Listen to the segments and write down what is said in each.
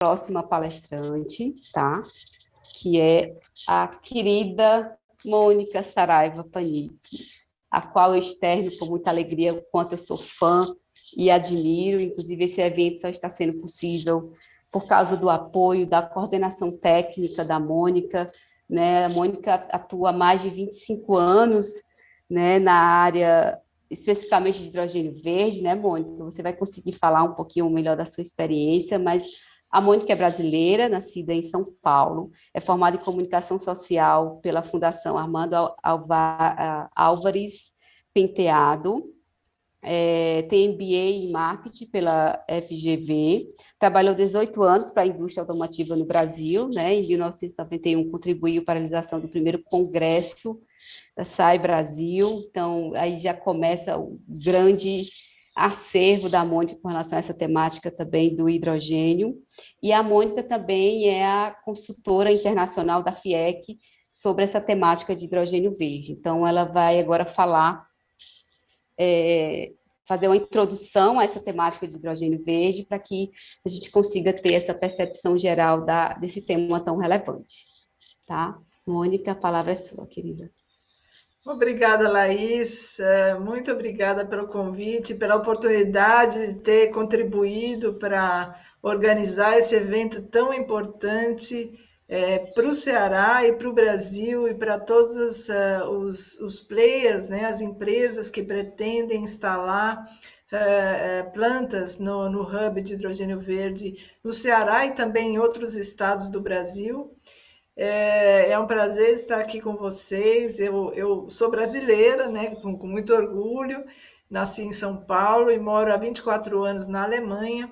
próxima palestrante, tá? Que é a querida Mônica Saraiva Panic, a qual eu externo com muita alegria o quanto eu sou fã e admiro. Inclusive, esse evento só está sendo possível por causa do apoio, da coordenação técnica da Mônica, né? A Mônica atua há mais de 25 anos, né, na área especificamente de hidrogênio verde, né, Mônica? Você vai conseguir falar um pouquinho melhor da sua experiência, mas a Mônica é brasileira, nascida em São Paulo, é formada em comunicação social pela Fundação Armando Álvares Penteado, tem MBA em marketing pela FGV, trabalhou 18 anos para a indústria automotiva no Brasil, né? Em 1991 contribuiu para a realização do primeiro congresso da SAI Brasil, então aí já começa o grande acervo da Mônica com relação a essa temática também do hidrogênio, e a Mônica também é a consultora internacional da FIEC sobre essa temática de hidrogênio verde, então ela vai agora falar fazer uma introdução a essa temática de hidrogênio verde para que a gente consiga ter essa percepção geral desse tema tão relevante. Tá? Mônica, a palavra é sua, querida. Obrigada, Laís. Muito obrigada pelo convite, pela oportunidade de ter contribuído para organizar esse evento tão importante para o Ceará e para o Brasil e para todos os players, né, as empresas que pretendem instalar plantas no hub de hidrogênio verde no Ceará e também em outros estados do Brasil. É um prazer estar aqui com vocês. Eu sou brasileira, né, com muito orgulho. Nasci em São Paulo e moro há 24 anos na Alemanha.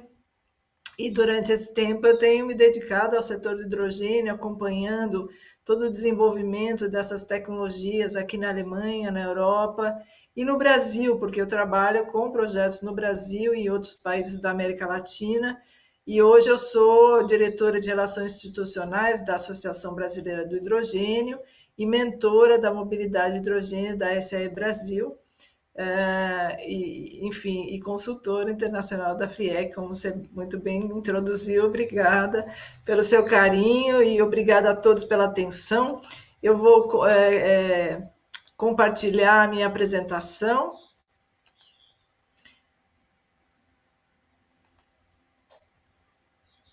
E durante esse tempo eu tenho me dedicado ao setor de hidrogênio, acompanhando todo o desenvolvimento dessas tecnologias aqui na Alemanha, na Europa e no Brasil, porque eu trabalho com projetos no Brasil e em outros países da América Latina. E hoje eu sou diretora de Relações Institucionais da Associação Brasileira do Hidrogênio e mentora da mobilidade de hidrogênio da SAE Brasil. Enfim, e consultora internacional da FIEC, como você muito bem me introduziu. Obrigada pelo seu carinho e obrigada a todos pela atenção. Eu vou compartilhar a minha apresentação.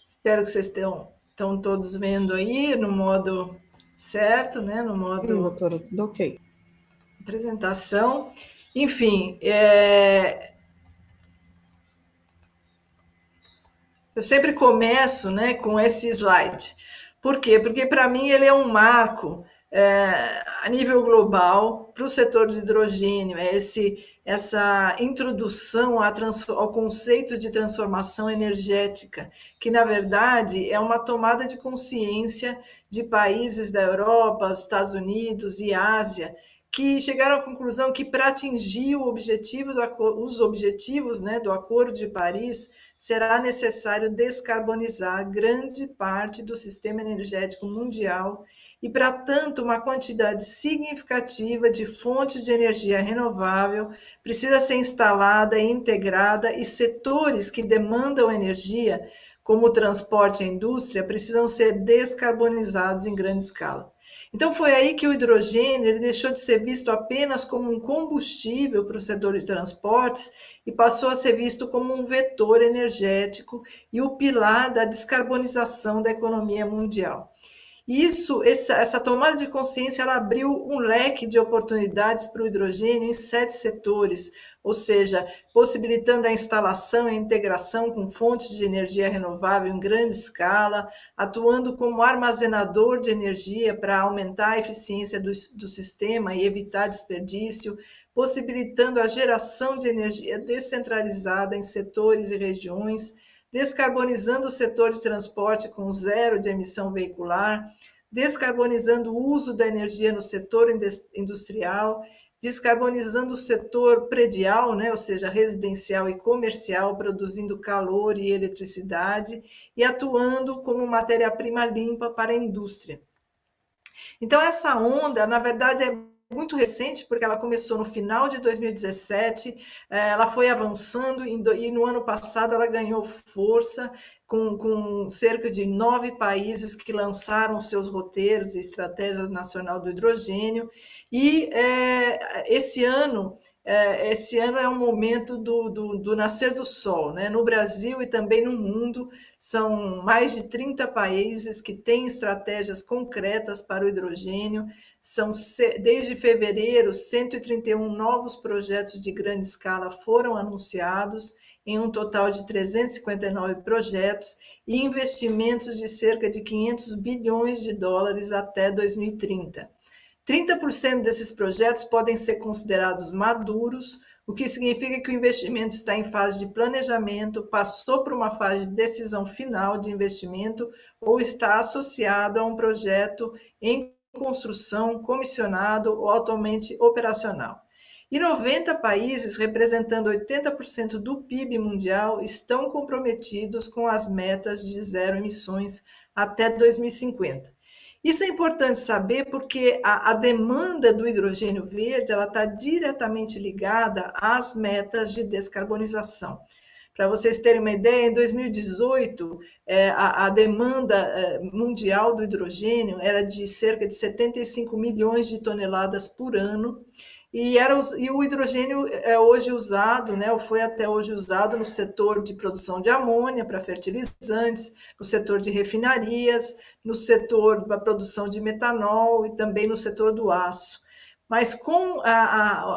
Espero que vocês estão todos vendo aí no modo certo, né? No modo doutora, tudo ok. Apresentação. Enfim, eu sempre começo, né, com esse slide. Por quê? Porque para mim ele é um marco a nível global para o setor de hidrogênio, essa introdução ao conceito de transformação energética, que na verdade é uma tomada de consciência de países da Europa, Estados Unidos e Ásia, que chegaram à conclusão que para atingir os objetivos, né, do Acordo de Paris, será necessário descarbonizar grande parte do sistema energético mundial e, para tanto, uma quantidade significativa de fontes de energia renovável precisa ser instalada e integrada, e setores que demandam energia, como o transporte e a indústria, precisam ser descarbonizados em grande escala. Então foi aí que o hidrogênio ele deixou de ser visto apenas como um combustível para o setor de transportes e passou a ser visto como um vetor energético e o pilar da descarbonização da economia mundial. Essa tomada de consciência ela abriu um leque de oportunidades para o hidrogênio em 7 setores, ou seja, possibilitando a instalação e a integração com fontes de energia renovável em grande escala, atuando como armazenador de energia para aumentar a eficiência do sistema e evitar desperdício, possibilitando a geração de energia descentralizada em setores e regiões, descarbonizando o setor de transporte com zero de emissão veicular, descarbonizando o uso da energia no setor industrial, descarbonizando o setor predial, né, ou seja, residencial e comercial, produzindo calor e eletricidade, e atuando como matéria-prima limpa para a indústria. Então, essa onda, na verdade, é muito recente, porque ela começou no final de 2017, ela foi avançando, e no ano passado ela ganhou força, com cerca de 9 países que lançaram seus roteiros e estratégias nacional do hidrogênio, e esse ano é um momento do nascer do sol, né? No Brasil e também no mundo, são mais de 30 países que têm estratégias concretas para o hidrogênio. Desde fevereiro, 131 novos projetos de grande escala foram anunciados, em um total de 359 projetos e investimentos de cerca de 500 bilhões de dólares até 2030. 30% desses projetos podem ser considerados maduros, o que significa que o investimento está em fase de planejamento, passou por uma fase de decisão final de investimento ou está associado a um projeto em construção, comissionado ou atualmente operacional. E 90 países, representando 80% do PIB mundial, estão comprometidos com as metas de zero emissões até 2050. Isso é importante saber porque a demanda do hidrogênio verde ela está diretamente ligada às metas de descarbonização. Para vocês terem uma ideia, em 2018, a demanda mundial do hidrogênio era de cerca de 75 milhões de toneladas por ano, e o hidrogênio é hoje usado, né, ou foi até hoje usado no setor de produção de amônia para fertilizantes, no setor de refinarias, no setor da produção de metanol e também no setor do aço. Mas com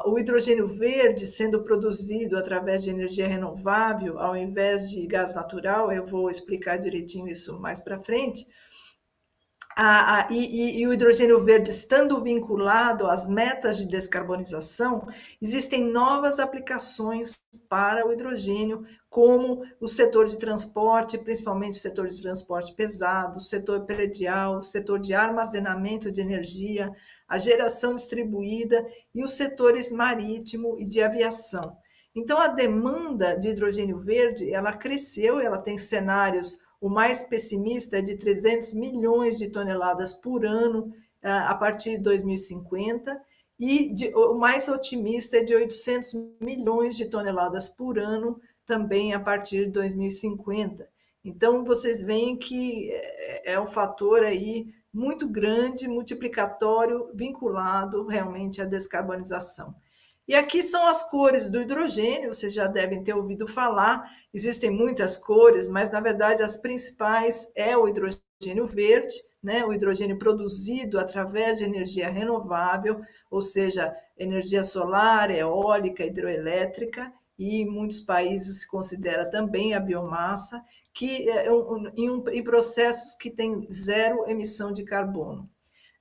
o hidrogênio verde sendo produzido através de energia renovável, ao invés de gás natural, eu vou explicar direitinho isso mais para frente, e o hidrogênio verde estando vinculado às metas de descarbonização, existem novas aplicações para o hidrogênio, como o setor de transporte, principalmente o setor de transporte pesado, o setor predial, o setor de armazenamento de energia, a geração distribuída e os setores marítimo e de aviação. Então, a demanda de hidrogênio verde, ela cresceu, ela tem cenários. O mais pessimista é de 300 milhões de toneladas por ano a partir de 2050, e o mais otimista é de 800 milhões de toneladas por ano também a partir de 2050. Então, vocês veem que é um fator aí muito grande, multiplicatório, vinculado realmente à descarbonização. E aqui são as cores do hidrogênio, vocês já devem ter ouvido falar, existem muitas cores, mas na verdade as principais é o hidrogênio verde, né? O hidrogênio produzido através de energia renovável, ou seja, energia solar, eólica, hidroelétrica, e em muitos países se considera também a biomassa, que em processos que têm zero emissão de carbono.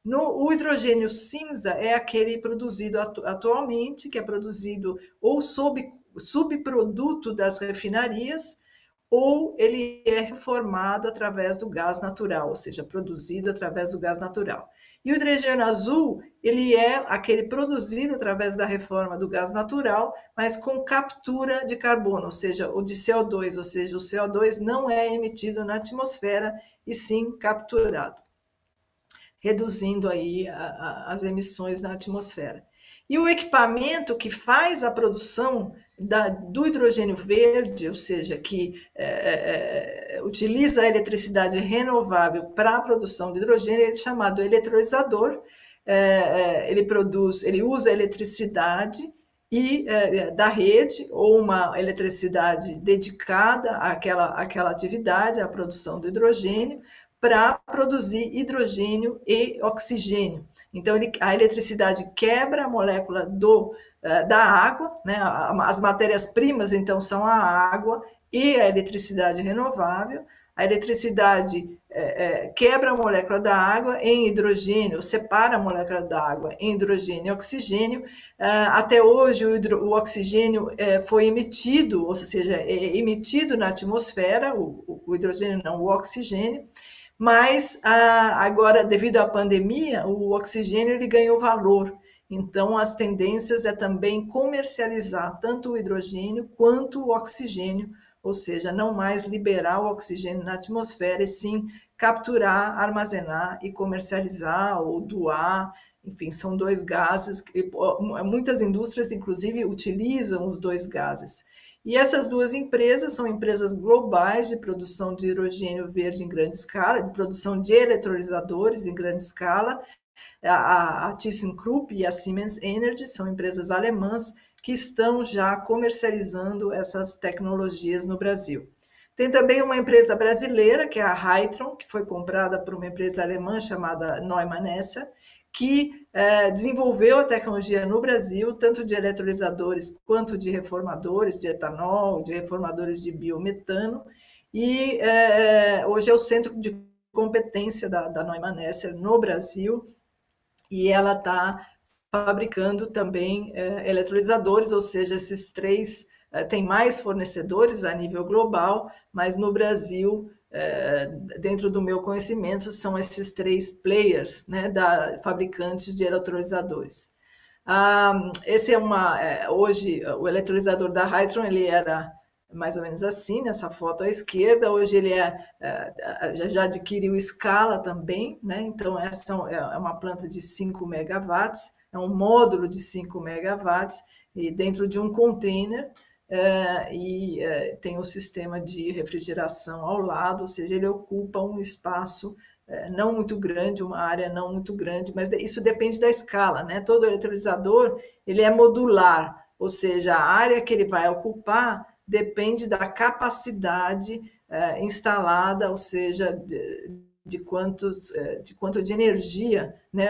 O hidrogênio cinza é aquele produzido atualmente, que é produzido ou subproduto das refinarias, ou ele é reformado através do gás natural, ou seja, produzido através do gás natural. E o hidrogênio azul, ele é aquele produzido através da reforma do gás natural, mas com captura de carbono, ou seja, o de CO2, ou seja, o CO2 não é emitido na atmosfera, e sim capturado, reduzindo aí as emissões na atmosfera. E o equipamento que faz a produção do hidrogênio verde, ou seja, que utiliza a eletricidade renovável para a produção de hidrogênio, é chamado eletrolisador. Ele usa a eletricidade da rede, ou uma eletricidade dedicada àquela atividade, à produção do hidrogênio, para produzir hidrogênio e oxigênio. Então, a eletricidade quebra a molécula da água, né? As matérias-primas, então, são a água e a eletricidade renovável. A eletricidade quebra a molécula da água em hidrogênio, separa a molécula da água em hidrogênio e oxigênio. Até hoje, o oxigênio foi emitido, ou seja, emitido na atmosfera, o hidrogênio não, o oxigênio. Mas agora, devido à pandemia, o oxigênio ele ganhou valor. Então, as tendências é também comercializar tanto o hidrogênio quanto o oxigênio, ou seja, não mais liberar o oxigênio na atmosfera, e sim capturar, armazenar e comercializar ou doar enfim, são dois gases, que muitas indústrias, inclusive, utilizam os dois gases. E essas duas empresas são empresas globais de produção de hidrogênio verde em grande escala, de produção de eletrolisadores em grande escala. A ThyssenKrupp e a Siemens Energy são empresas alemãs que estão já comercializando essas tecnologias no Brasil. Tem também uma empresa brasileira, que é a Hytron, que foi comprada por uma empresa alemã chamada Neumann Esser, que desenvolveu a tecnologia no Brasil, tanto de eletrolisadores quanto de reformadores de etanol, de reformadores de biometano, e hoje é o centro de competência da Neumann Esser no Brasil, e ela está fabricando também eletrolisadores, ou seja, esses três, tem mais fornecedores a nível global, mas no Brasil, dentro do meu conhecimento, são esses três players, né, fabricantes de eletrolisadores. Esse hoje, o eletrolisador da Hytron, ele era mais ou menos assim, nessa foto à esquerda. Hoje ele já adquiriu escala também, né? Então essa é uma planta de 5 megawatts, é um módulo de 5 megawatts, e dentro de um container, tem o sistema de refrigeração ao lado, ou seja, ele ocupa um espaço não muito grande, uma área não muito grande, mas isso depende da escala, né? Todo eletrolisador, ele é modular, ou seja, a área que ele vai ocupar depende da capacidade instalada, ou seja, de quanto de energia, né,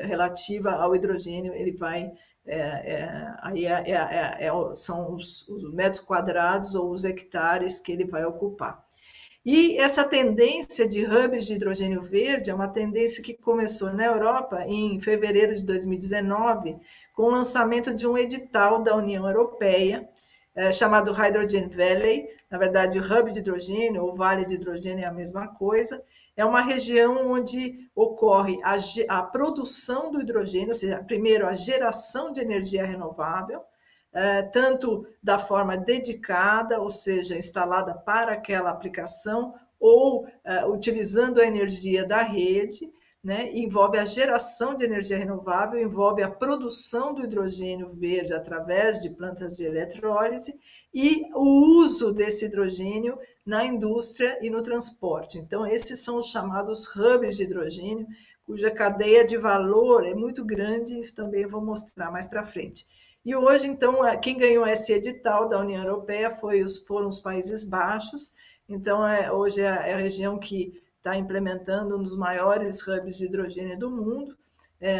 relativa ao hidrogênio ele vai, são os metros quadrados ou os hectares que ele vai ocupar. E essa tendência de hubs de hidrogênio verde é uma tendência que começou na Europa em fevereiro de 2019, com o lançamento de um edital da União Europeia, chamado Hydrogen Valley. Na verdade, o hub de hidrogênio, ou vale de hidrogênio, é a mesma coisa. É uma região onde ocorre a produção do hidrogênio, ou seja, primeiro a geração de energia renovável, tanto da forma dedicada, ou seja, instalada para aquela aplicação, ou utilizando a energia da rede, né? Envolve a geração de energia renovável, envolve a produção do hidrogênio verde através de plantas de eletrólise e o uso desse hidrogênio na indústria e no transporte. Então, esses são os chamados hubs de hidrogênio, cuja cadeia de valor é muito grande, isso também eu vou mostrar mais para frente. E hoje, então, quem ganhou esse edital da União Europeia foram os Países Baixos. Então, hoje é a região que está implementando um dos maiores hubs de hidrogênio do mundo,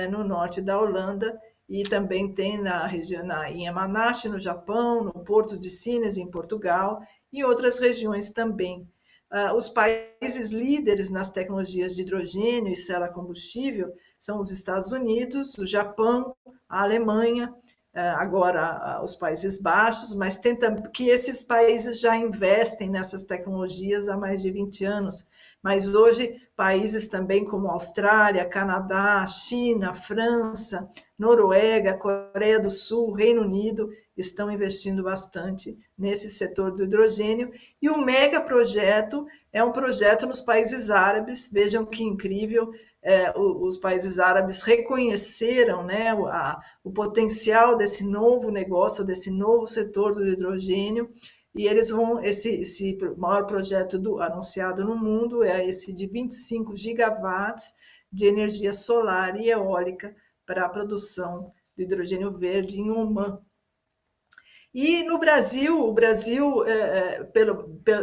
no norte da Holanda, e também tem na região, em Yamanashi, no Japão, no Porto de Sines, em Portugal, e outras regiões também. Os países líderes nas tecnologias de hidrogênio e célula combustível são os Estados Unidos, o Japão, a Alemanha, agora os Países Baixos, mas que esses países já investem nessas tecnologias há mais de 20 anos. Mas hoje, países também como Austrália, Canadá, China, França, Noruega, Coreia do Sul, Reino Unido, estão investindo bastante nesse setor do hidrogênio. E o megaprojeto é um projeto nos países árabes. Vejam que incrível, os países árabes reconheceram, né, o potencial desse novo negócio, desse novo setor do hidrogênio, e eles esse maior projeto anunciado no mundo é esse de 25 gigawatts de energia solar e eólica para a produção do hidrogênio verde em Omã. E no Brasil,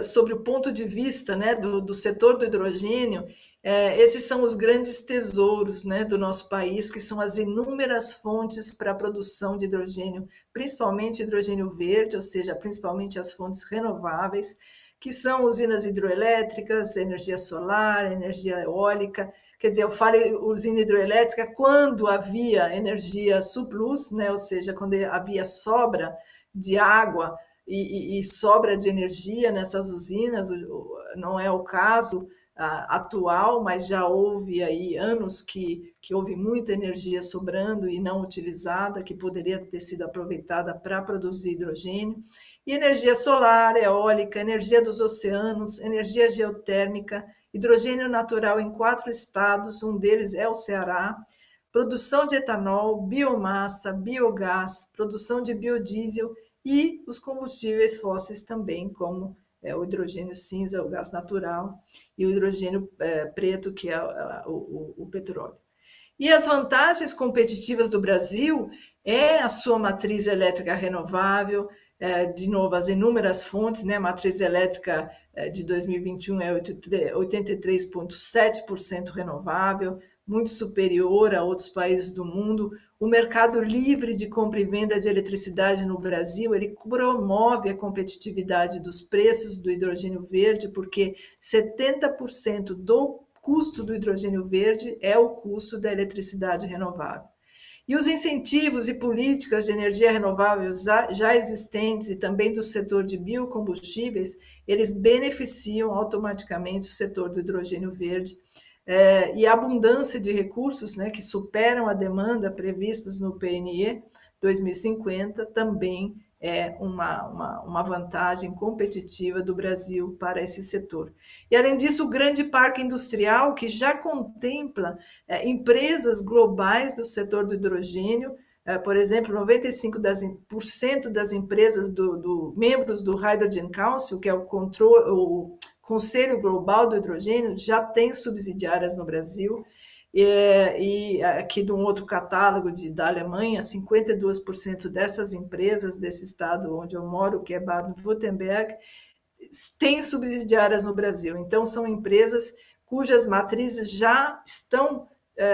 sobre o ponto de vista, né, do setor do hidrogênio, esses são os grandes tesouros, né, do nosso país, que são as inúmeras fontes para a produção de hidrogênio, principalmente hidrogênio verde, ou seja, principalmente as fontes renováveis, que são usinas hidroelétricas, energia solar, energia eólica. Quer dizer, eu falo usina hidroelétrica quando havia energia surplus, né, ou seja, quando havia sobra de água e sobra de energia nessas usinas. Não é o caso atual, mas já houve aí anos que houve muita energia sobrando e não utilizada, que poderia ter sido aproveitada para produzir hidrogênio. E energia solar, eólica, energia dos oceanos, energia geotérmica hidrogênio natural em 4 estados, um deles é o Ceará, produção de etanol, biomassa, biogás, produção de biodiesel e os combustíveis fósseis também, como o hidrogênio cinza, o gás natural, e o hidrogênio preto, que é o petróleo. E as vantagens competitivas do Brasil é a sua matriz elétrica renovável, de novo, as inúmeras fontes, né? A matriz elétrica de 2021 é 83,7% renovável, muito superior a outros países do mundo. O mercado livre de compra e venda de eletricidade no Brasil, ele promove a competitividade dos preços do hidrogênio verde, porque 70% do custo do hidrogênio verde é o custo da eletricidade renovável. E os incentivos e políticas de energia renovável já existentes e também do setor de biocombustíveis, eles beneficiam automaticamente o setor do hidrogênio verde, e a abundância de recursos, né, que superam a demanda previstos no PNE 2050 também é uma vantagem competitiva do Brasil para esse setor. E, além disso, o grande parque industrial, que já contempla empresas globais do setor do hidrogênio, por exemplo, 95% das empresas membros do Hydrogen Council, que é o Conselho Global do Hidrogênio, já tem subsidiárias no Brasil. E aqui de um outro catálogo da Alemanha, 52% dessas empresas desse estado onde eu moro, que é Baden-Württemberg, têm subsidiárias no Brasil. Então, são empresas cujas matrizes já estão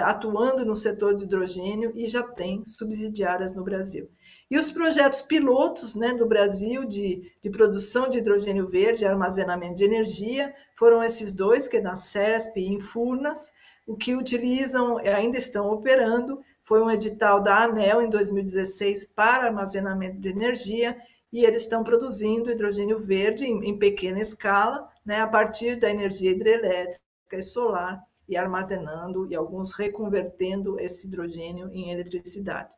atuando no setor do hidrogênio e já têm subsidiárias no Brasil. E os projetos pilotos, né, do Brasil de produção de hidrogênio verde e armazenamento de energia foram esses dois, que é na CESP e em Furnas. O que utilizam, ainda estão operando, foi um edital da ANEEL em 2016 para armazenamento de energia, e eles estão produzindo hidrogênio verde em pequena escala, né, a partir da energia hidrelétrica e solar, e armazenando, e alguns reconvertendo esse hidrogênio em eletricidade.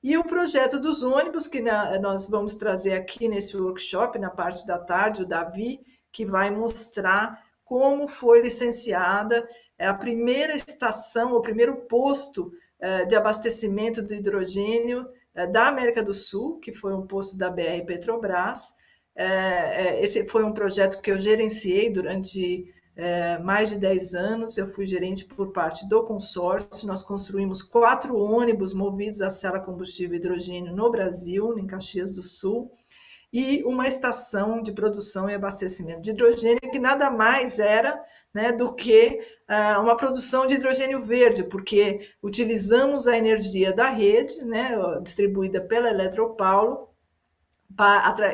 E o projeto dos ônibus, que nós vamos trazer aqui nesse workshop, na parte da tarde, o Davi, que vai mostrar como foi licenciada a primeira estação, o primeiro posto de abastecimento do hidrogênio da América do Sul, que foi um posto da BR Petrobras. Esse foi um projeto que eu gerenciei durante mais de 10 anos. Eu fui gerente por parte do consórcio. Nós construímos 4 ônibus movidos a célula combustível hidrogênio no Brasil, em Caxias do Sul, e uma estação de produção e abastecimento de hidrogênio, que nada mais era, né, do que uma produção de hidrogênio verde, porque utilizamos a energia da rede, né, distribuída pela Eletropaulo,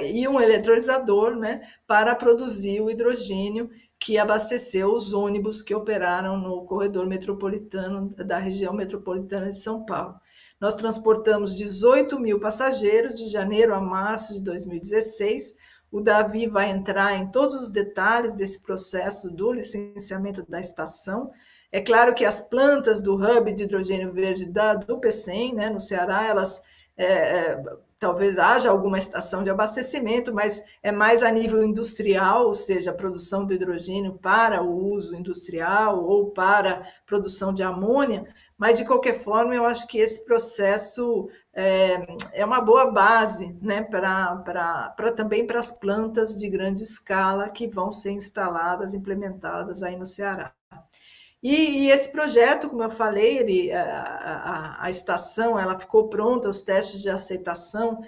e um eletrolisador, né, para produzir o hidrogênio que abasteceu os ônibus que operaram no corredor metropolitano da região metropolitana de São Paulo. Nós transportamos 18 mil passageiros de janeiro a março de 2016. O Davi vai entrar em todos os detalhes desse processo do licenciamento da estação. É claro que as plantas do hub de hidrogênio verde do PCM, né, no Ceará, elas talvez haja alguma estação de abastecimento, mas é mais a nível industrial, ou seja, a produção do hidrogênio para o uso industrial ou para produção de amônia. Mas, de qualquer forma, eu acho que esse processo é uma boa base, né, também para as plantas de grande escala que vão ser instaladas, implementadas aí no Ceará. E esse projeto, como eu falei, a estação ela ficou pronta, os testes de aceitação,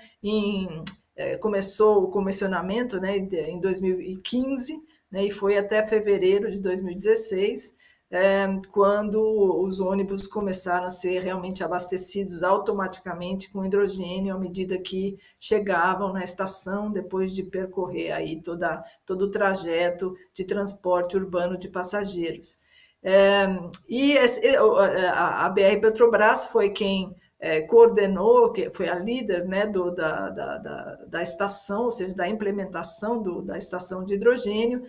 começou o comissionamento, né, em 2015, né, e foi até fevereiro de 2016, quando os ônibus começaram a ser realmente abastecidos automaticamente com hidrogênio à medida que chegavam na estação, depois de percorrer aí todo o trajeto de transporte urbano de passageiros. E a BR Petrobras foi quem coordenou, que foi a líder, né, da estação, ou seja, da implementação da estação de hidrogênio,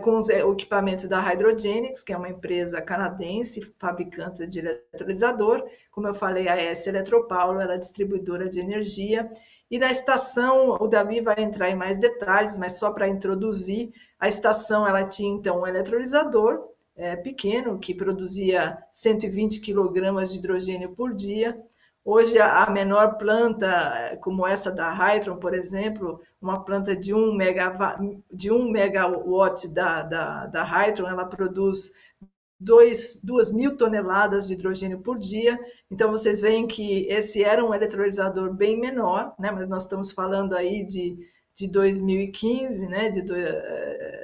com o equipamento da Hydrogenics, que é uma empresa canadense, fabricante de eletrolisador. Como eu falei, a ES Eletropaulo era distribuidora de energia, E na estação, o Davi vai entrar em mais detalhes, mas só para introduzir, a estação ela tinha então um eletrolisador pequeno, que produzia 120 quilogramas de hidrogênio por dia. Hoje, a menor planta, como essa da Hytron, por exemplo, uma planta de 1 megawatt da Hytron, ela produz 2.000 toneladas de hidrogênio por dia. Então, vocês veem que esse era um eletrolisador bem menor, né? Mas nós estamos falando aí de 2015, né?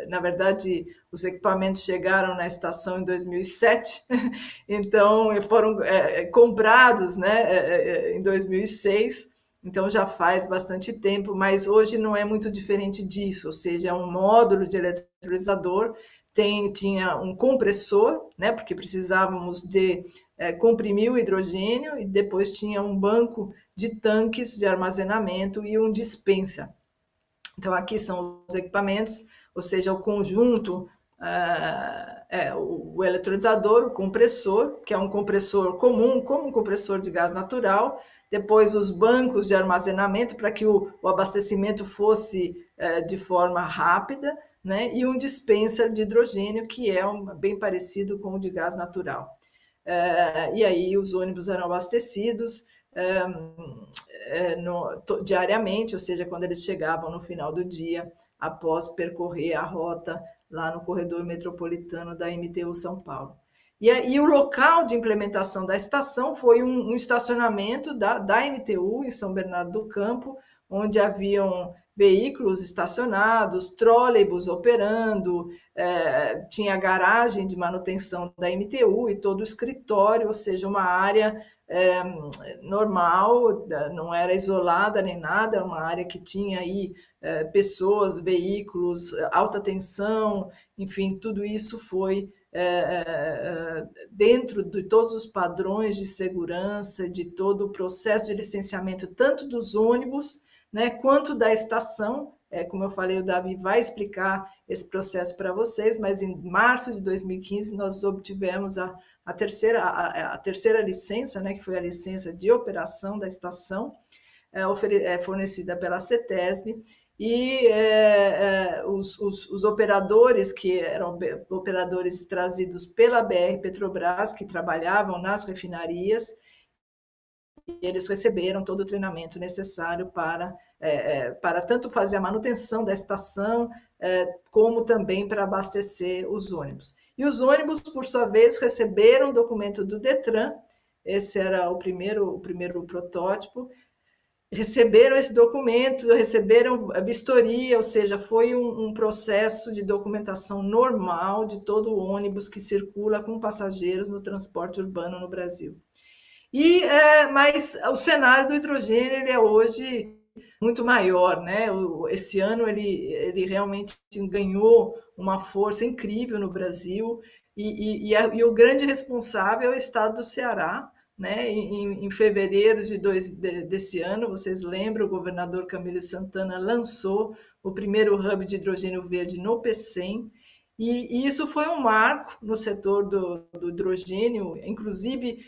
Na verdade, os equipamentos chegaram na estação em 2007, então foram comprados, né? Em 2006, então já faz bastante tempo, mas hoje não é muito diferente disso, ou seja, é um módulo de eletrolisador, tinha um compressor, né, porque precisávamos de comprimir o hidrogênio, e depois tinha um banco de tanques de armazenamento e um dispenser. Então, aqui são os equipamentos, ou seja, o conjunto, o eletrolisador, o compressor, que é um compressor comum, como um compressor de gás natural, depois os bancos de armazenamento, para que o abastecimento fosse de forma rápida, né? E um dispenser de hidrogênio, que é bem parecido com o de gás natural. E aí os ônibus eram abastecidos diariamente, ou seja, quando eles chegavam no final do dia, após percorrer a rota lá no corredor metropolitano da MTU São Paulo. E o local de implementação da estação foi um estacionamento da MTU em São Bernardo do Campo, onde haviam veículos estacionados, trólebus operando, tinha garagem de manutenção da MTU e todo o escritório, ou seja, uma área normal, não era isolada nem nada, era uma área que tinha aí pessoas, veículos, alta tensão, enfim, tudo isso foi dentro de todos os padrões de segurança, de todo o processo de licenciamento, tanto dos ônibus, né, quanto da estação. Como eu falei, o Davi vai explicar esse processo para vocês, mas em março de 2015 nós obtivemos a terceira licença, né, que foi a licença de operação da estação, fornecida pela CETESB, e os operadores, que eram operadores trazidos pela BR Petrobras, que trabalhavam nas refinarias, eles receberam todo o treinamento necessário para tanto fazer a manutenção da estação, como também para abastecer os ônibus. E os ônibus, por sua vez, receberam o documento do Detran, esse era o primeiro protótipo, receberam esse documento, receberam a vistoria, ou seja, foi um processo de documentação normal de todo o ônibus que circula com passageiros no transporte urbano no Brasil. Mas o cenário do hidrogênio ele é hoje muito maior, né? Esse ano ele realmente ganhou uma força incrível no Brasil, e o grande responsável é o estado do Ceará, né? Em fevereiro desse ano, vocês lembram, o governador Camilo Santana lançou o primeiro hub de hidrogênio verde no PECEM, e isso foi um marco no setor do hidrogênio, inclusive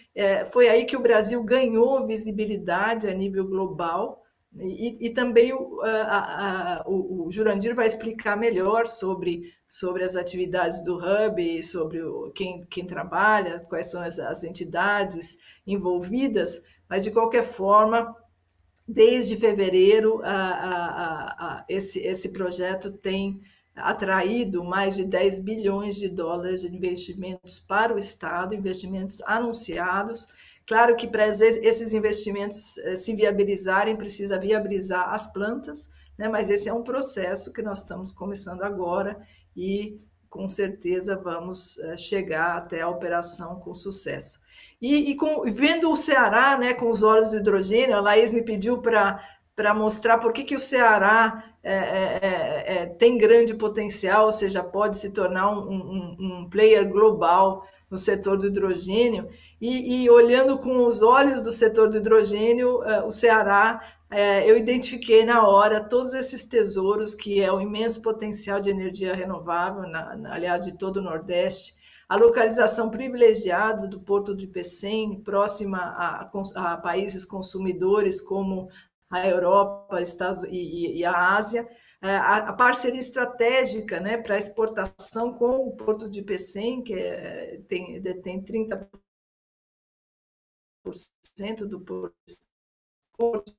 foi aí que o Brasil ganhou visibilidade a nível global, e também o Jurandir vai explicar melhor sobre as atividades do Hub, sobre quem trabalha, quais são as entidades envolvidas, mas de qualquer forma, desde fevereiro, esse projeto tem atraído mais de 10 bilhões de dólares de investimentos para o Estado, investimentos anunciados. Claro que para esses investimentos se viabilizarem, precisa viabilizar as plantas, né? Mas esse é um processo que nós estamos começando agora e com certeza vamos chegar até a operação com sucesso. Vendo o Ceará, né, com os olhos do hidrogênio, a Laís me pediu para mostrar por que o Ceará tem grande potencial, ou seja, pode se tornar um player global no setor do hidrogênio, e olhando com os olhos do setor do hidrogênio, o Ceará, eu identifiquei na hora todos esses tesouros, que é o imenso potencial de energia renovável, aliás, de todo o Nordeste, a localização privilegiada do Porto de Pecém, próxima a países consumidores como a Europa, Estados e a Ásia, a parceria estratégica, né, para exportação com o Porto de Pecém, que detém 30% do porto,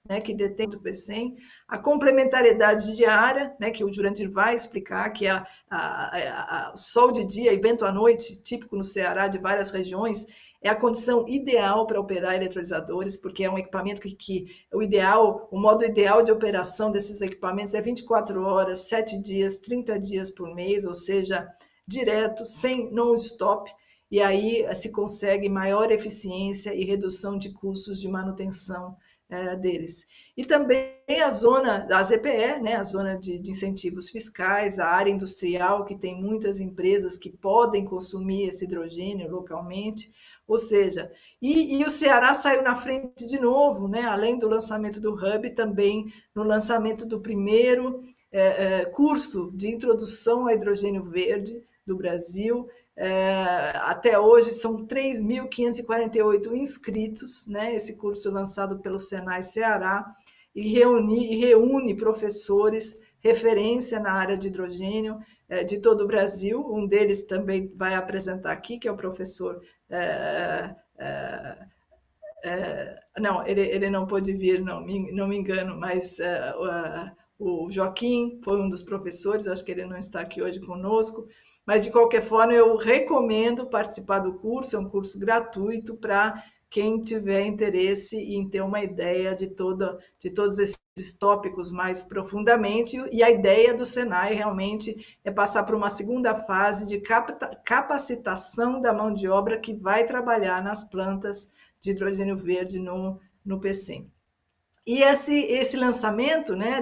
né, que detém do PECEM, a complementariedade diária, né, que o Jurandir vai explicar, que é sol de dia e vento à noite, típico no Ceará de várias regiões, é a condição ideal para operar eletrolisadores, porque é um equipamento que o modo ideal de operação desses equipamentos é 24 horas, 7 dias, 30 dias por mês, ou seja, direto, sem non-stop, e aí se consegue maior eficiência e redução de custos de manutenção deles. E também a zona da ZPE, né, a zona de incentivos fiscais, a área industrial, que tem muitas empresas que podem consumir esse hidrogênio localmente, ou seja, e o Ceará saiu na frente de novo, né, além do lançamento do Hub, também no lançamento do primeiro curso de introdução ao hidrogênio verde do Brasil. Até hoje são 3.548 inscritos, né, esse curso lançado pelo Senai Ceará, e reúne professores, referência na área de hidrogênio de todo o Brasil. Um deles também vai apresentar aqui, que é o professor... não, ele não pôde vir, não me engano, mas o Joaquim foi um dos professores, acho que ele não está aqui hoje conosco, mas de qualquer forma eu recomendo participar do curso, é um curso gratuito para quem tiver interesse em ter uma ideia de todos esses tópicos mais profundamente, e a ideia do Senai realmente é passar por uma segunda fase de capacitação da mão de obra que vai trabalhar nas plantas de hidrogênio verde no PECEM. E esse lançamento, né,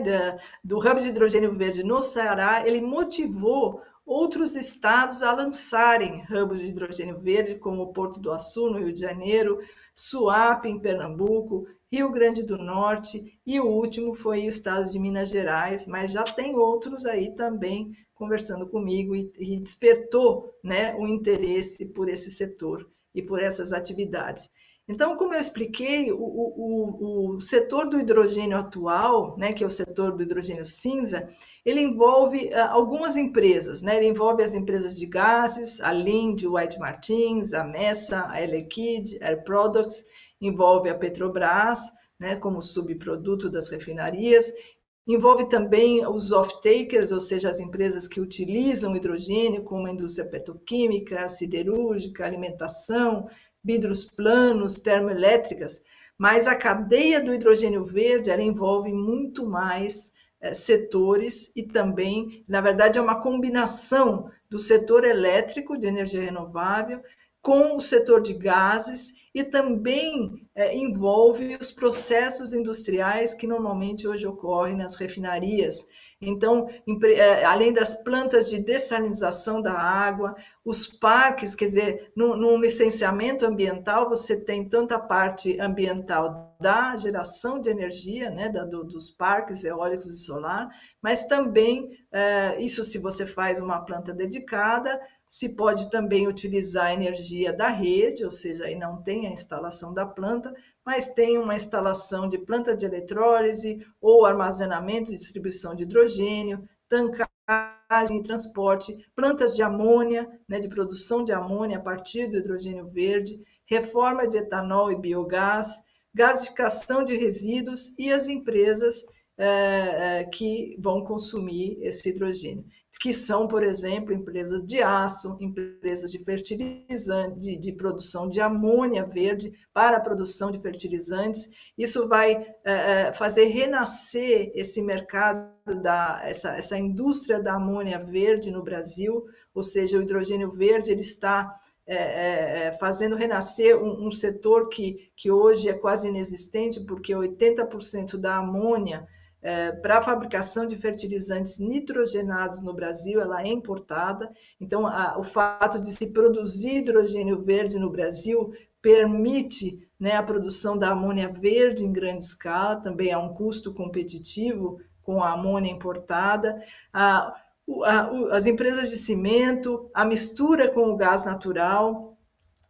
do Hub de hidrogênio verde no Ceará, ele motivou outros estados a lançarem hubs de hidrogênio verde, como o Porto do Açu, no Rio de Janeiro, Suape, em Pernambuco, Rio Grande do Norte, e o último foi o estado de Minas Gerais, mas já tem outros aí também conversando comigo e despertou, né, o interesse por esse setor e por essas atividades. Então, como eu expliquei, o setor do hidrogênio atual, né, que é o setor do hidrogênio cinza, ele envolve algumas empresas, né? Ele envolve as empresas de gases, a Linde, White Martins, a Mesa, a Air Liquide, Air Products, envolve a Petrobras, né, como subproduto das refinarias, envolve também os off-takers, ou seja, as empresas que utilizam hidrogênio, como a indústria petroquímica, siderúrgica, alimentação, vidros planos, termoelétricas, mas a cadeia do hidrogênio verde ela envolve muito mais setores e também, na verdade, é uma combinação do setor elétrico de energia renovável com o setor de gases e também envolve os processos industriais que normalmente hoje ocorrem nas refinarias. Então, além das plantas de dessalinização da água, os parques, quer dizer, no licenciamento ambiental, você tem tanto a parte ambiental da geração de energia, né, dos parques eólicos e solar, mas também, isso se você faz uma planta dedicada, se pode também utilizar a energia da rede, ou seja, aí não tem a instalação da planta, mas tem uma instalação de planta de eletrólise ou armazenamento e distribuição de hidrogênio, tancagem e transporte, plantas de amônia, né, de produção de amônia a partir do hidrogênio verde, reforma de etanol e biogás, gasificação de resíduos e as empresas que vão consumir esse hidrogênio, que são, por exemplo, empresas de aço, empresas de fertilizante, de produção de amônia verde para a produção de fertilizantes. Isso vai fazer renascer esse mercado, essa indústria da amônia verde no Brasil, ou seja, o hidrogênio verde ele está fazendo renascer um setor que hoje é quase inexistente, porque 80% da amônia para a fabricação de fertilizantes nitrogenados no Brasil, ela é importada. Então, o fato de se produzir hidrogênio verde no Brasil permite, né, a produção da amônia verde em grande escala, também há um custo competitivo com a amônia importada. As empresas de cimento, a mistura com o gás natural,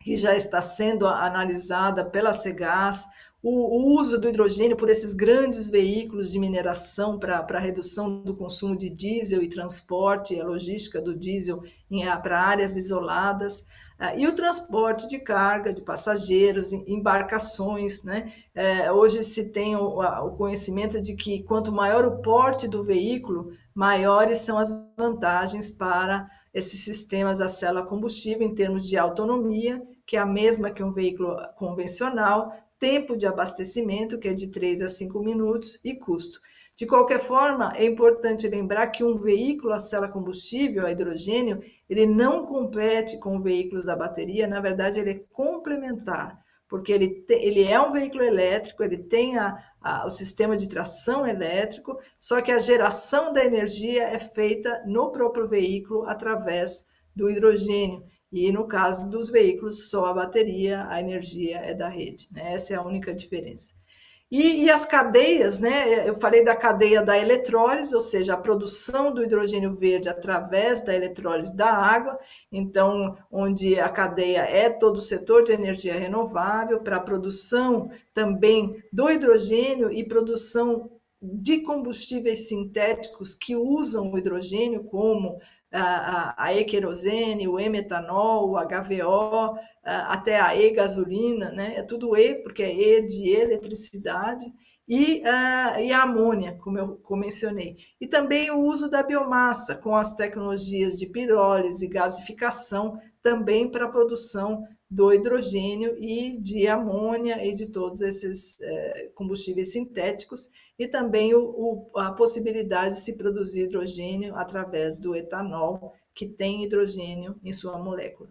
que já está sendo analisada pela Cegás, o uso do hidrogênio por esses grandes veículos de mineração para redução do consumo de diesel e transporte, a logística do diesel para áreas isoladas, e o transporte de carga, de passageiros, embarcações, né? Hoje se tem o conhecimento de que quanto maior o porte do veículo, maiores são as vantagens para esses sistemas a célula combustível em termos de autonomia, que é a mesma que um veículo convencional, tempo de abastecimento, que é de 3 a 5 minutos, e custo. De qualquer forma, é importante lembrar que um veículo a célula combustível, a hidrogênio, ele não compete com veículos a bateria, na verdade, ele é complementar, porque ele é um veículo elétrico, ele tem o sistema de tração elétrico, só que a geração da energia é feita no próprio veículo através do hidrogênio. E no caso dos veículos, só a bateria, a energia é da rede, né? Essa é a única diferença. E as cadeias, né? Eu falei da cadeia da eletrólise, ou seja, a produção do hidrogênio verde através da eletrólise da água, então, onde a cadeia é todo o setor de energia renovável, para a produção também do hidrogênio e produção de combustíveis sintéticos que usam o hidrogênio, como a e-querosene, o e-metanol, o HVO, até a e-gasolina, né? É tudo E, porque é E de eletricidade, e a amônia, como eu mencionei. E também o uso da biomassa, com as tecnologias de pirólise e gasificação, também para a produção do hidrogênio e de amônia e de todos esses combustíveis sintéticos, e também a possibilidade de se produzir hidrogênio através do etanol, que tem hidrogênio em sua molécula.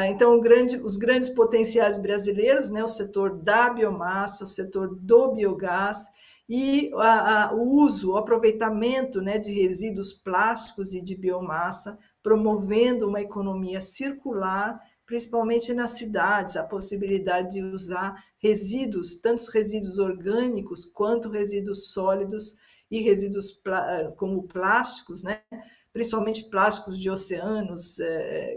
Então, os grandes potenciais brasileiros, né, o setor da biomassa, o setor do biogás e o uso, o aproveitamento, né, de resíduos plásticos e de biomassa, promovendo uma economia circular, principalmente nas cidades, a possibilidade de usar resíduos, tanto resíduos orgânicos quanto resíduos sólidos e resíduos como plásticos, né? Principalmente plásticos de oceanos,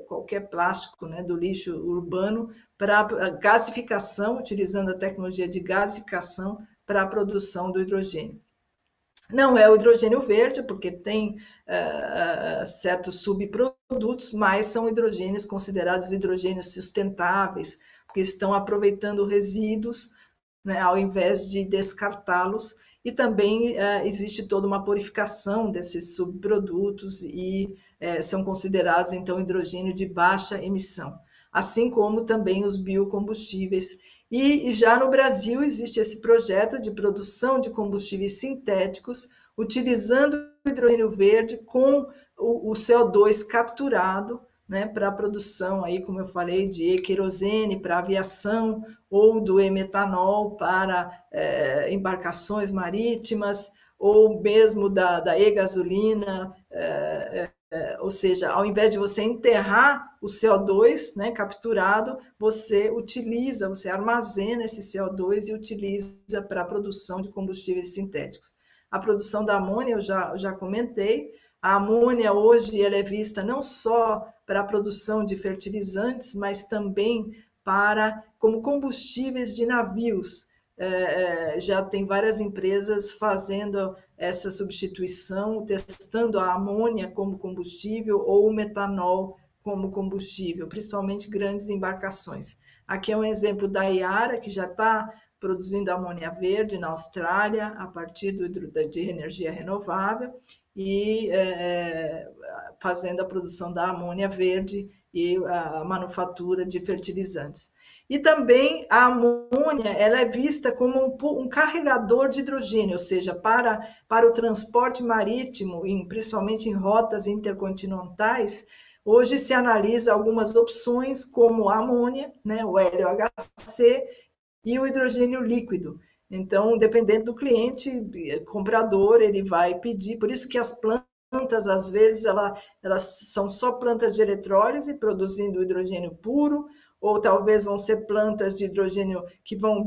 qualquer plástico, né, do lixo urbano, para gasificação, utilizando a tecnologia de gasificação para a produção do hidrogênio. Não é o hidrogênio verde, porque tem certos subprodutos, mas são hidrogênios considerados hidrogênios sustentáveis, porque estão aproveitando resíduos, né, ao invés de descartá-los, e também existe toda uma purificação desses subprodutos e são considerados, então, hidrogênio de baixa emissão, assim como também os biocombustíveis. E já no Brasil existe esse projeto de produção de combustíveis sintéticos, utilizando o hidrogênio verde com o CO2 capturado, né, para a produção, aí, como eu falei, de querosene para aviação, ou do e-metanol para embarcações marítimas, ou mesmo da e-gasolina, ou seja, ao invés de você enterrar o CO2, né, capturado, você armazena esse CO2 e utiliza para a produção de combustíveis sintéticos. A produção da amônia eu já comentei. A amônia hoje ela é vista não só para a produção de fertilizantes, mas também como combustíveis de navios. Já tem várias empresas fazendo essa substituição, testando a amônia como combustível ou o metanol como combustível, principalmente grandes embarcações. Aqui é um exemplo da Yara, que já está produzindo amônia verde na Austrália, a partir de energia renovável, e fazendo a produção da amônia verde e a manufatura de fertilizantes. E também a amônia ela é vista como um carregador de hidrogênio, ou seja, para o transporte marítimo, principalmente em rotas intercontinentais. Hoje se analisa algumas opções, como a amônia, né, o LOHC e o hidrogênio líquido. Então, dependendo do cliente, comprador, ele vai pedir, por isso que as plantas, às vezes, elas são só plantas de eletrólise, produzindo hidrogênio puro, ou talvez vão ser plantas de hidrogênio que vão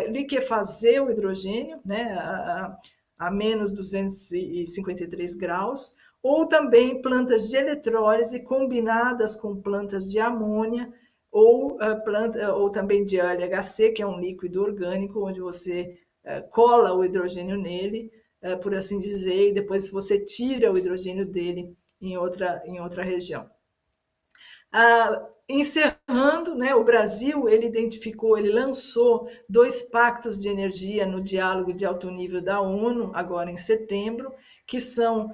liquefazer o hidrogênio, né, a menos 253 graus, ou também plantas de eletrólise combinadas com plantas de amônia, ou planta, ou também de LHC, que é um líquido orgânico, onde você cola o hidrogênio nele, por assim dizer, e depois você tira o hidrogênio dele em outra região. Encerrando, né, o Brasil, ele lançou 2 pactos de energia no diálogo de alto nível da ONU, agora em setembro, que são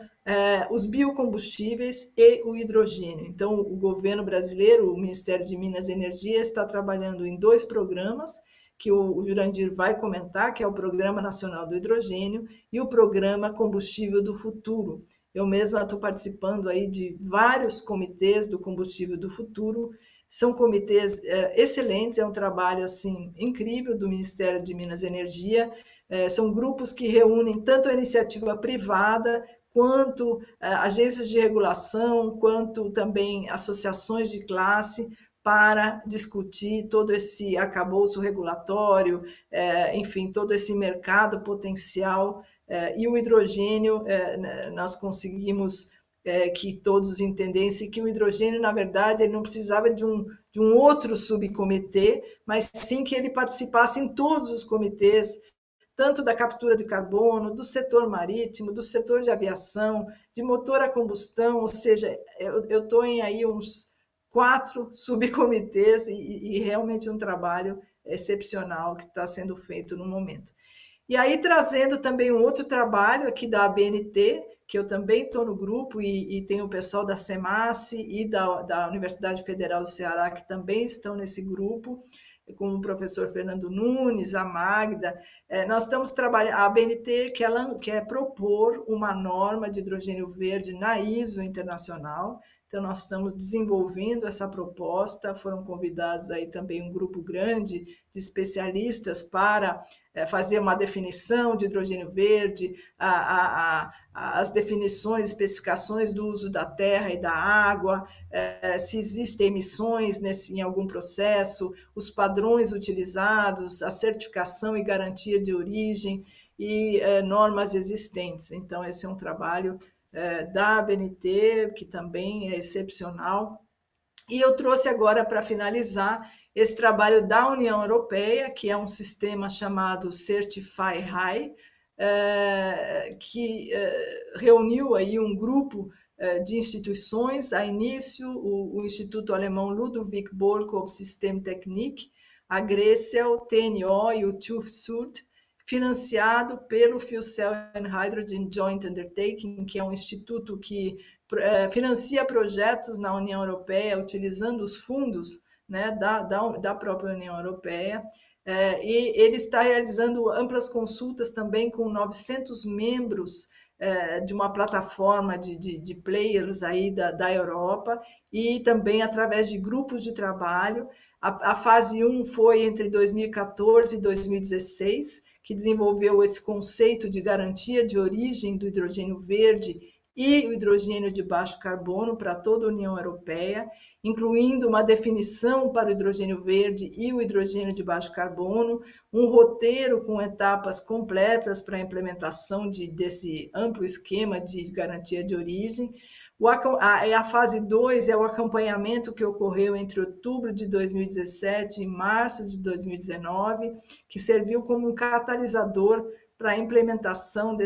os biocombustíveis e o hidrogênio. Então, o governo brasileiro, o Ministério de Minas e Energia, está trabalhando em 2 programas, que o Jurandir vai comentar, que é o Programa Nacional do Hidrogênio e o Programa Combustível do Futuro. Eu mesma estou participando aí de vários comitês do Combustível do Futuro. São comitês excelentes, é um trabalho assim incrível do Ministério de Minas e Energia. São grupos que reúnem tanto a iniciativa privada, quanto agências de regulação, quanto também associações de classe, para discutir todo esse arcabouço regulatório, enfim, todo esse mercado potencial. E o hidrogênio, nós conseguimos que todos entendessem que o hidrogênio, na verdade, ele não precisava de um outro subcomitê, mas sim que ele participasse em todos os comitês, tanto da captura de carbono, do setor marítimo, do setor de aviação, de motor a combustão, ou seja, eu estou em aí uns 4 subcomitês e realmente um trabalho excepcional que está sendo feito no momento. E aí, trazendo também um outro trabalho aqui da ABNT, que eu também estou no grupo, e tem o pessoal da SEMASSE e da Universidade Federal do Ceará, que também estão nesse grupo, com o professor Fernando Nunes, a Magda. Nós estamos trabalhando, a ABNT quer propor uma norma de hidrogênio verde na ISO internacional. Então, nós estamos desenvolvendo essa proposta, foram convidados aí também um grupo grande de especialistas para fazer uma definição de hidrogênio verde, as definições, especificações do uso da terra e da água, se existem emissões em algum processo, os padrões utilizados, a certificação e garantia de origem e normas existentes. Então, esse é um trabalho da ABNT, que também é excepcional. E eu trouxe agora, para finalizar, esse trabalho da União Europeia, que é um sistema chamado Certify High, que reuniu aí um grupo de instituições, a início o Instituto Alemão Ludwig Bolkhoff Systemtechnik, a Gresel, TNO e o TÜV Süd, financiado pelo Fuel Cell and Hydrogen Joint Undertaking, que é um instituto que financia projetos na União Europeia, utilizando os fundos, né, da própria União Europeia, e ele está realizando amplas consultas também com 900 membros de uma plataforma de players aí da Europa, e também através de grupos de trabalho. A fase 1 foi entre 2014 e 2016, que desenvolveu esse conceito de garantia de origem do hidrogênio verde e o hidrogênio de baixo carbono para toda a União Europeia, incluindo uma definição para o hidrogênio verde e o hidrogênio de baixo carbono, um roteiro com etapas completas para a implementação desse amplo esquema de garantia de origem. A fase 2 é o acompanhamento que ocorreu entre outubro de 2017 e março de 2019, que serviu como um catalisador para a implementação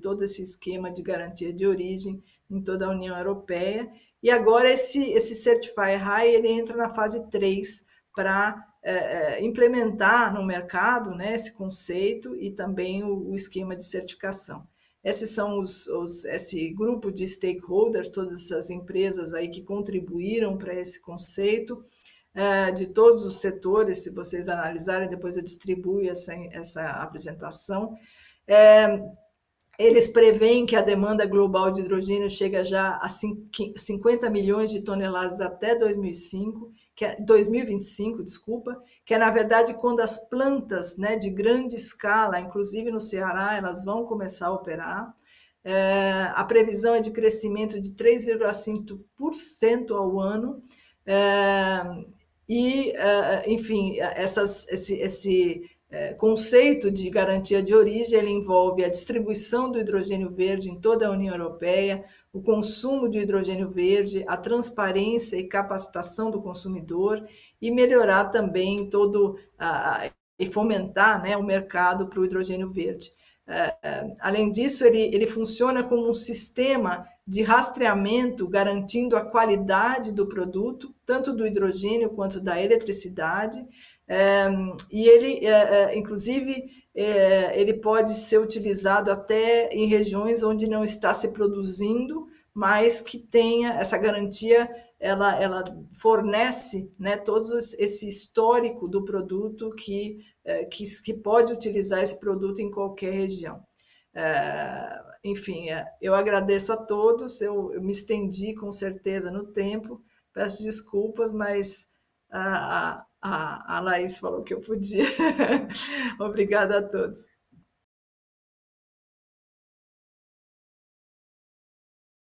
todo esse esquema de garantia de origem em toda a União Europeia. E agora esse Certify High ele entra na fase 3 para implementar no mercado, né, esse conceito e também o esquema de certificação. Esses são esse grupo de stakeholders, todas essas empresas aí que contribuíram para esse conceito, de todos os setores. Se vocês analisarem, depois eu distribuo essa apresentação. Eles preveem que a demanda global de hidrogênio chega já a 50 milhões de toneladas até 2025, 2025, desculpa, que é, na verdade, quando as plantas, né, de grande escala, inclusive no Ceará, elas vão começar a operar. A previsão é de crescimento de 3,5% ao ano. Enfim, conceito de garantia de origem, ele envolve a distribuição do hidrogênio verde em toda a União Europeia, o consumo de hidrogênio verde, a transparência e capacitação do consumidor e melhorar também e fomentar, né, o mercado para o hidrogênio verde. Além disso, ele funciona como um sistema de rastreamento, garantindo a qualidade do produto, tanto do hidrogênio quanto da eletricidade, e ele, inclusive, ele pode ser utilizado até em regiões onde não está se produzindo, mas que tenha essa garantia, ela fornece, né, todo esse histórico do produto que pode utilizar esse produto em qualquer região. Enfim, eu agradeço a todos, eu me estendi com certeza no tempo, peço desculpas, mas a Laís falou que eu podia. Obrigada a todos.